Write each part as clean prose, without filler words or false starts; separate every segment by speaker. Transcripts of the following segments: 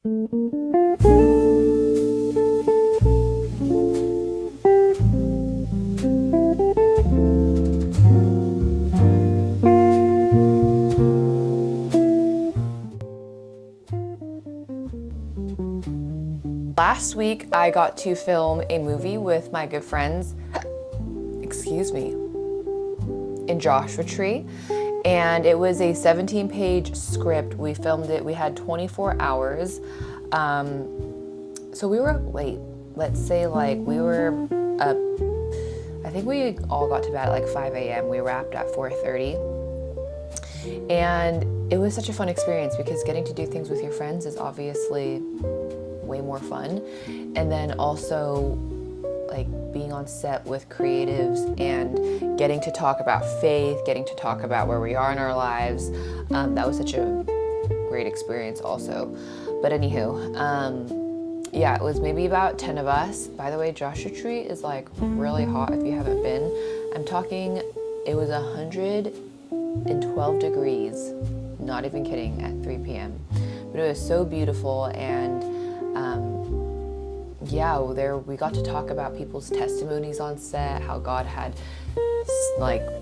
Speaker 1: Last week, I got to film a movie with my good friends, in Joshua Tree, and it was a 17-page script. We filmed it, we had 24 hours, so we were late. Let's say we were up, I think we all got to bed at like 5 a.m. We wrapped at 4:30, and it was such a fun experience because getting to do things with your friends is obviously way more fun. And then also being on set with creatives and getting to talk about faith, getting to talk about where we are in our lives. That was such a great experience also. But anywho, yeah, it was maybe about 10 of us. By the way, Joshua Tree is really hot if you haven't been. I'm talking, it was 112 degrees, not even kidding, at 3 p.m. But it was so beautiful, and there we got to talk about people's testimonies on set, how God had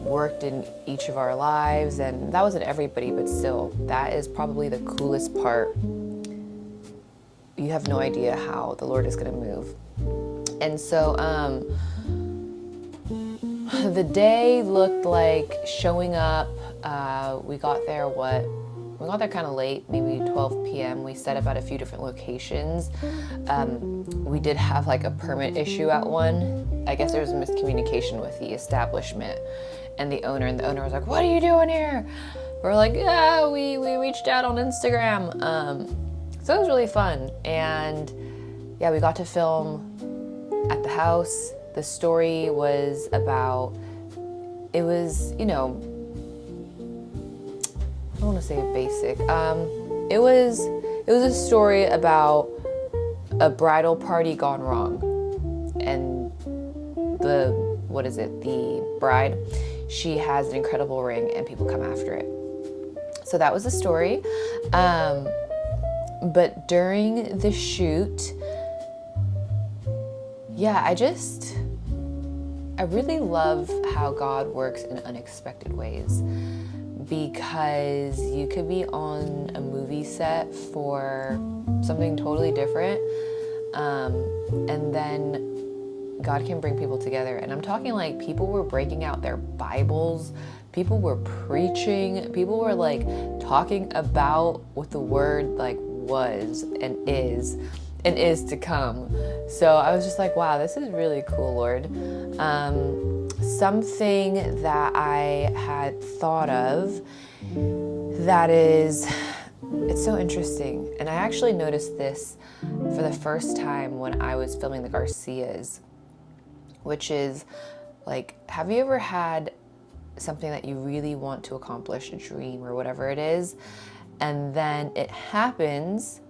Speaker 1: worked in each of our lives, and that wasn't everybody, but still, that is probably the coolest part. You have no idea how the Lord is going to move. And so the day looked like showing up. We got there kind of late, maybe 12 p.m. We set up at a few different locations. We did have a permit issue at one. I guess there was a miscommunication with the establishment and the owner was like, "What are you doing here?" We're like, "Yeah, we reached out on Instagram." So it was really fun. And yeah, we got to film at the house. The story was about, I don't want to say basic. It was a story about a bridal party gone wrong, and the bride, she has an incredible ring, and people come after it. So that was the story. But during the shoot, I really love how God works in unexpected ways. Because you could be on a movie set for something totally different, and then God can bring people together. And I'm talking people were breaking out their Bibles, people were preaching, people were talking about what the word was and is to come. So I was just wow, this is really cool, Lord. Something that I had thought of it's so interesting, and I actually noticed this for the first time when I was filming the Garcias, which is have you ever had something that you really want to accomplish, a dream or whatever it is, and then it happens,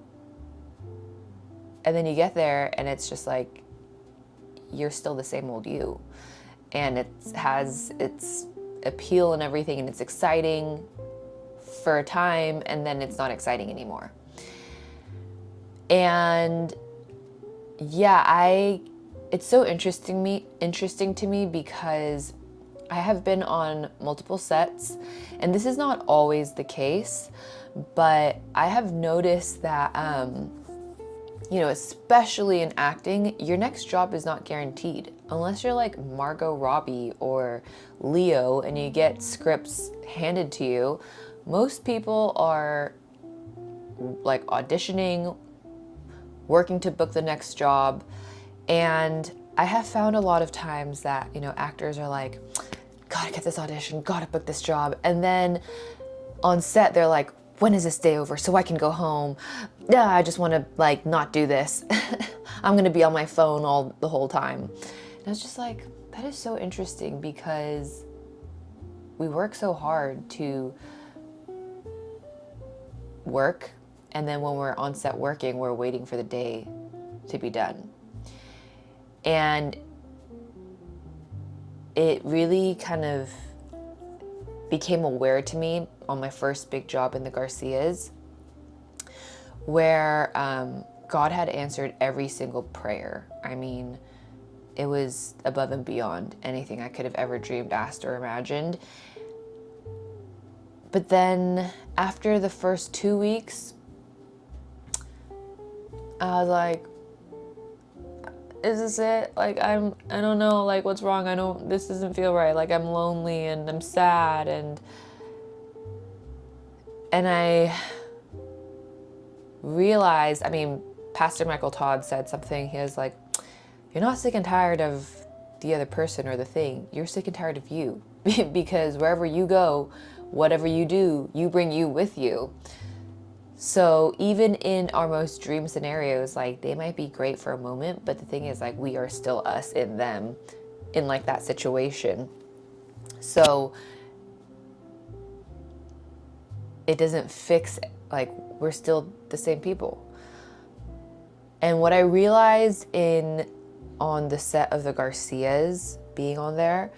Speaker 1: and then you get there and it's just you're still the same old you, and it has its appeal and everything, and it's exciting for a time, and then it's not exciting anymore. And it's so interesting to me because I have been on multiple sets, and this is not always the case, but I have noticed that especially in acting, your next job is not guaranteed. Unless you're Margot Robbie or Leo and you get scripts handed to you, most people are auditioning, working to book the next job. And I have found a lot of times that, actors are gotta get this audition, gotta book this job. And then on set, they're when is this day over so I can go home? Yeah, I just want to not do this. I'm going to be on my phone the whole time. And I was just that is so interesting, because we work so hard to work, and then when we're on set working, we're waiting for the day to be done. And it really kind of became aware to me on my first big job in the Garcias, where God had answered every single prayer. I mean, it was above and beyond anything I could have ever dreamed, asked, or imagined. But then after the first 2 weeks, I was like, is this it? Like, I don't know, like, what's wrong? This doesn't feel right. Like, I'm lonely and I'm sad, and I realized, I mean, Pastor Michael Todd said something. He was like, you're not sick and tired of the other person or the thing. You're sick and tired of you. Because wherever you go, whatever you do, you bring you with you. So even in our most dream scenarios, like, they might be great for a moment, but the thing is, like, we are still us in them, in like that situation. So it doesn't fix, like, we're still the same people. And what I realized on the set of the Garcias, being on there,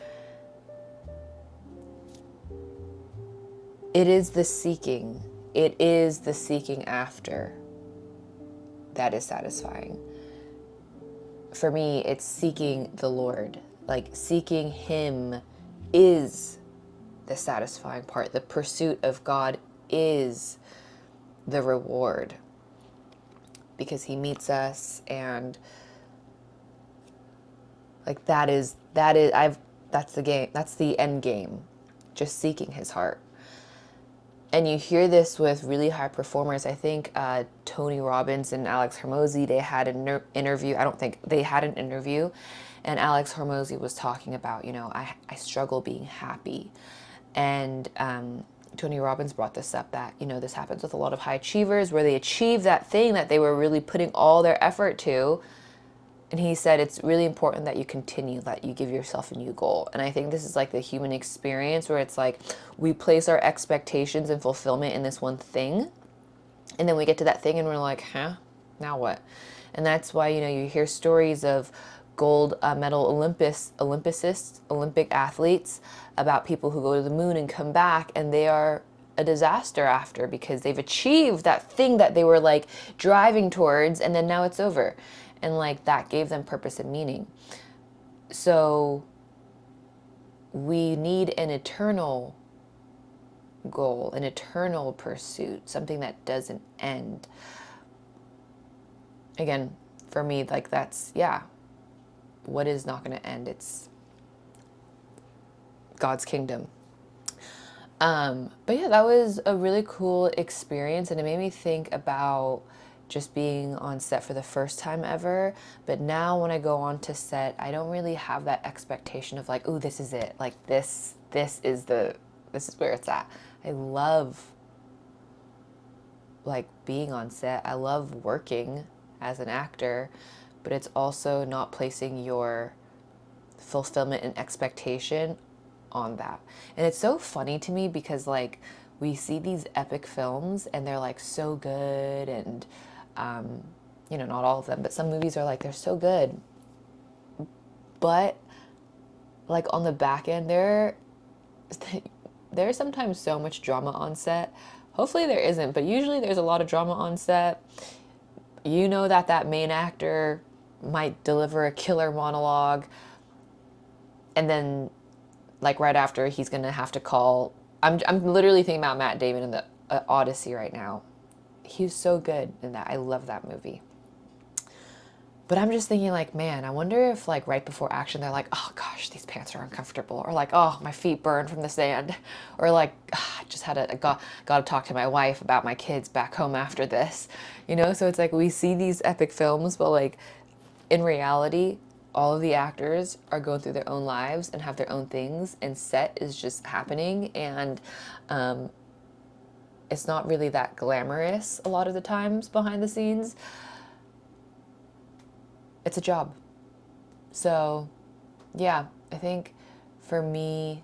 Speaker 1: it is the seeking. It is the seeking after that is satisfying. For me, it's seeking the Lord. Like, seeking Him is the satisfying part. The pursuit of God is the reward, because He meets us, and like, that's the game. That's the end game. Just seeking His heart. And you hear this with really high performers. I think Tony Robbins and Alex Hormozy, they had an interview. I don't think they had an interview. And Alex Hormozy was talking about, I struggle being happy. And Tony Robbins brought this up, that, this happens with a lot of high achievers, where they achieve that thing that they were really putting all their effort to. And he said it's really important that you continue, that you give yourself a new goal. And I think this is like the human experience, where it's like we place our expectations and fulfillment in this one thing. And then we get to that thing and we're like, now what? And that's why, you hear stories of gold medal Olympic athletes, about people who go to the moon and come back, and they are a disaster after, because they've achieved that thing that they were like driving towards, and then now it's over. And like, that gave them purpose and meaning. So we need an eternal goal, an eternal pursuit, something that doesn't end. Again, for me, like, that's, what is not going to end? It's God's kingdom. But yeah, that was a really cool experience, and it made me think about just being on set for the first time ever. But now when I go on to set, I don't really have that expectation of like, oh, this is it. Like, this is where it's at. I love like being on set. I love working as an actor, but it's also not placing your fulfillment and expectation on that. And it's so funny to me, because like, we see these epic films and they're like so good, and not all of them, but some movies are like, they're so good, but like on the back end, there's sometimes so much drama on set. Hopefully there isn't, but usually there's a lot of drama on set. That main actor might deliver a killer monologue, and then like right after, he's gonna have to call. I'm literally thinking about Matt Damon in the Odyssey right now. He's so good in that. I love that movie. But I'm just thinking like, man, I wonder if like right before action, they're like, oh gosh, these pants are uncomfortable, or like, oh, my feet burn from the sand, or like, I just got to talk to my wife about my kids back home after this, So it's like, we see these epic films, but like, in reality, all of the actors are going through their own lives and have their own things, and set is just happening, and it's not really that glamorous a lot of the times behind the scenes. It's a job. So yeah, I think for me,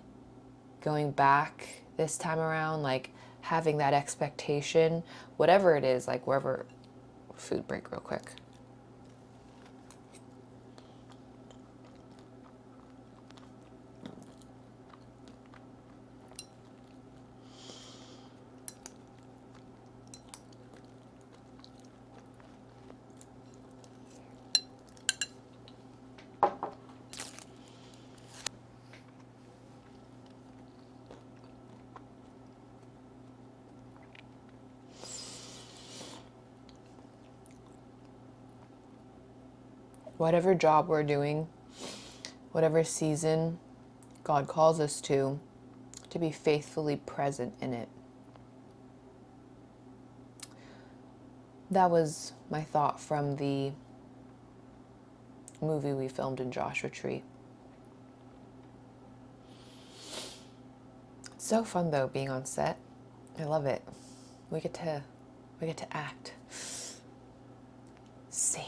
Speaker 1: going back this time around, like having that expectation, whatever it is, like wherever, food break real quick. whatever job we're doing, whatever season God calls us to be faithfully present in it. That was my thought from the movie we filmed in Joshua Tree. It's so fun though, being on set. I love it. We get to act sane.